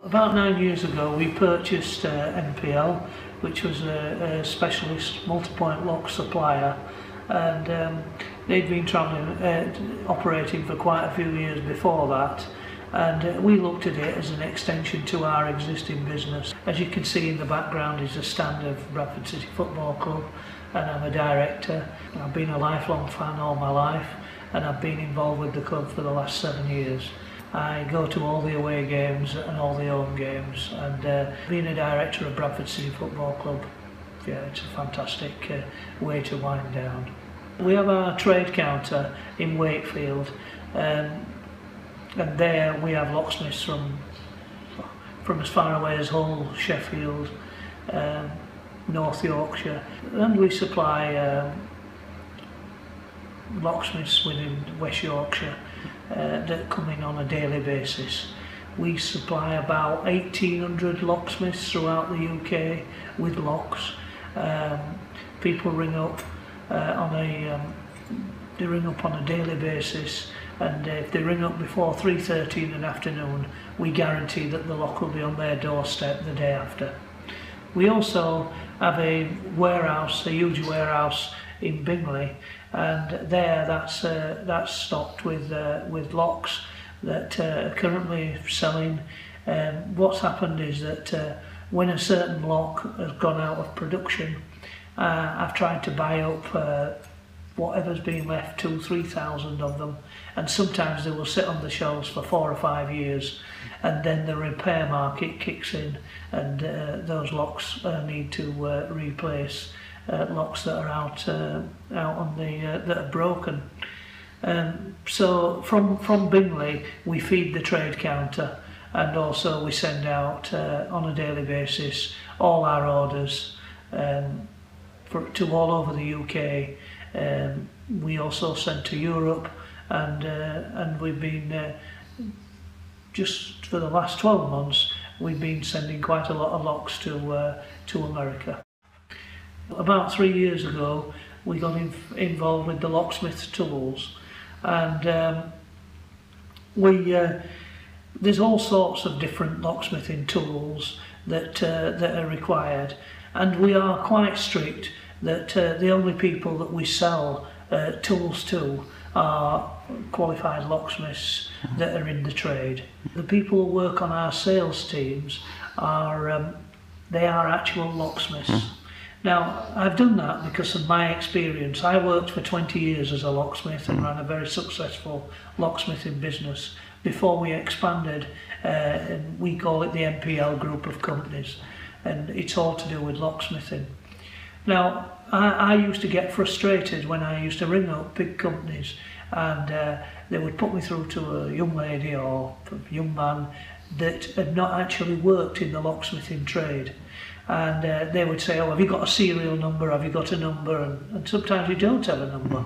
About 9 years ago we purchased MPL, which was a specialist multi-point lock supplier, and they'd been operating for quite a few years before that, and we looked at it as an extension to our existing business. As you can see in the background is a stand of Bradford City Football Club, and I'm a director. I've been a lifelong fan all my life, and I've been involved with the club for the last 7 years. I go to all the away games and all the home games, and being a director of Bradford City Football Club, yeah, it's a fantastic way to wind down. We have our trade counter in Wakefield, and there we have locksmiths from as far away as Hull, Sheffield, North Yorkshire, and we supply locksmiths within West Yorkshire that come in on a daily basis. We supply about 1,800 locksmiths throughout the UK with locks. People ring up on a daily basis, and if they ring up before 3:30 in the afternoon, we guarantee that the lock will be on their doorstep the day after. We also have a warehouse, a huge warehouse in Bingley, and there that's stocked with locks that are currently selling. What's happened is that when a certain lock has gone out of production, I've tried to buy up whatever's been left, 2,000–3,000 of them, and sometimes they will sit on the shelves for 4 or 5 years, and then the repair market kicks in, and those locks need to replace locks that are out on the that are broken. So from Bingley we feed the trade counter, and also we send out on a daily basis all our orders to all over the UK. We also send to Europe, and we've been just for the last 12 months we've been sending quite a lot of locks to America. About 3 years ago we got involved with the locksmith's tools, and there's all sorts of different locksmithing tools that are required, and we are quite strict that the only people that we sell tools to are qualified locksmiths that are in the trade. The people who work on our sales teams they are actual locksmiths. Now, I've done that because of my experience. I worked for 20 years as a locksmith and ran a very successful locksmithing business before we expanded, and we call it the MPL group of companies, and it's all to do with locksmithing. Now, I used to get frustrated when I used to ring up big companies, and they would put me through to a young lady or a young man that had not actually worked in the locksmithing trade. And they would say, oh, have you got a serial number, have you got a number, and sometimes you don't have a number.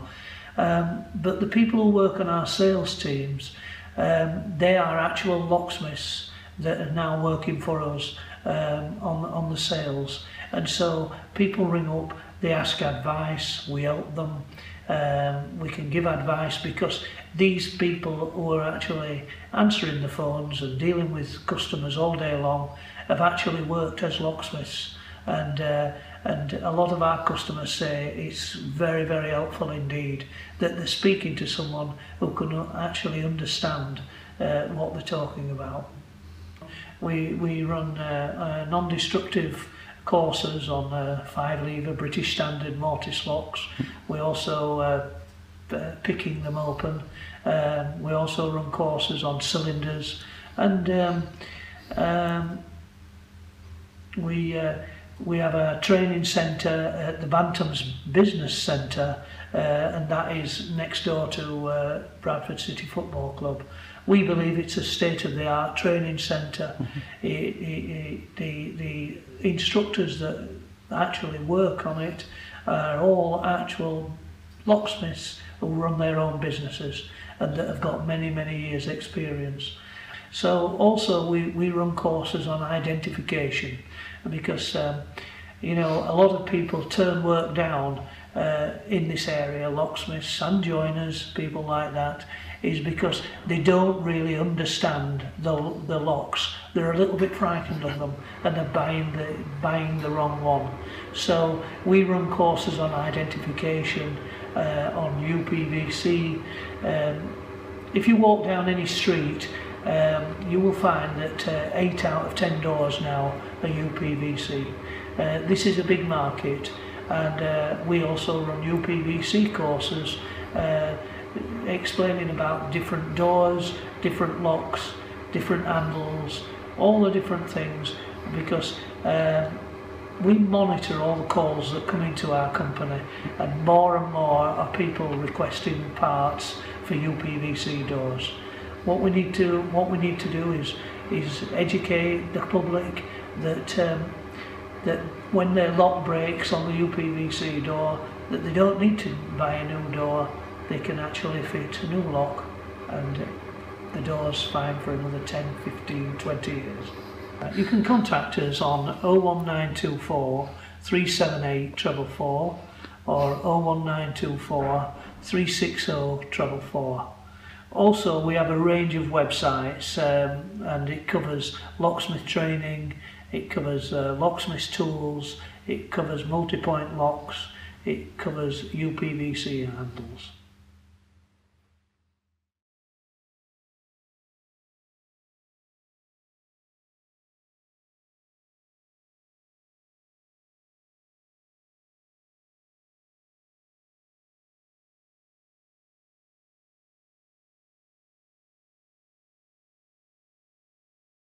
But the people who work on our sales teams, they are actual locksmiths that are now working for us on the sales. And so people ring up, they ask advice, we help them, we can give advice, because these people who are actually answering the phones and dealing with customers all day long have actually worked as locksmiths, and a lot of our customers say it's very, very helpful indeed that they're speaking to someone who can actually understand what they're talking about. We run non-destructive courses on 5-lever British Standard mortise locks. We also picking them open. We also run courses on cylinders, and we have a training centre at the Bantams Business Centre, and that is next door to Bradford City Football Club. We believe it's a state-of-the-art training centre. The instructors that actually work on it are all actual locksmiths who run their own businesses and that have got many, many years experience. So also we run courses on identification, because you know, a lot of people turn work down in this area, locksmiths and joiners, people like that, is because they don't really understand the locks. They're a little bit frightened of them and they're buying the wrong one. So we run courses on identification, on UPVC. If you walk down any street, you will find that 8 out of 10 doors now are UPVC. This is a big market, and we also run UPVC courses explaining about different doors, different locks, different handles, all the different things, because we monitor all the calls that come into our company, and more are people requesting parts for UPVC doors. What we need to do is educate the public that that when their lock breaks on the UPVC door, that they don't need to buy a new door. They can actually fit a new lock, and the door's fine for another 10, 15, 20 years. You can contact us on 01924 378 444 or 01924 360 444. Also, we have a range of websites, and it covers locksmith training, it covers locksmith tools, it covers multi-point locks, it covers UPVC handles.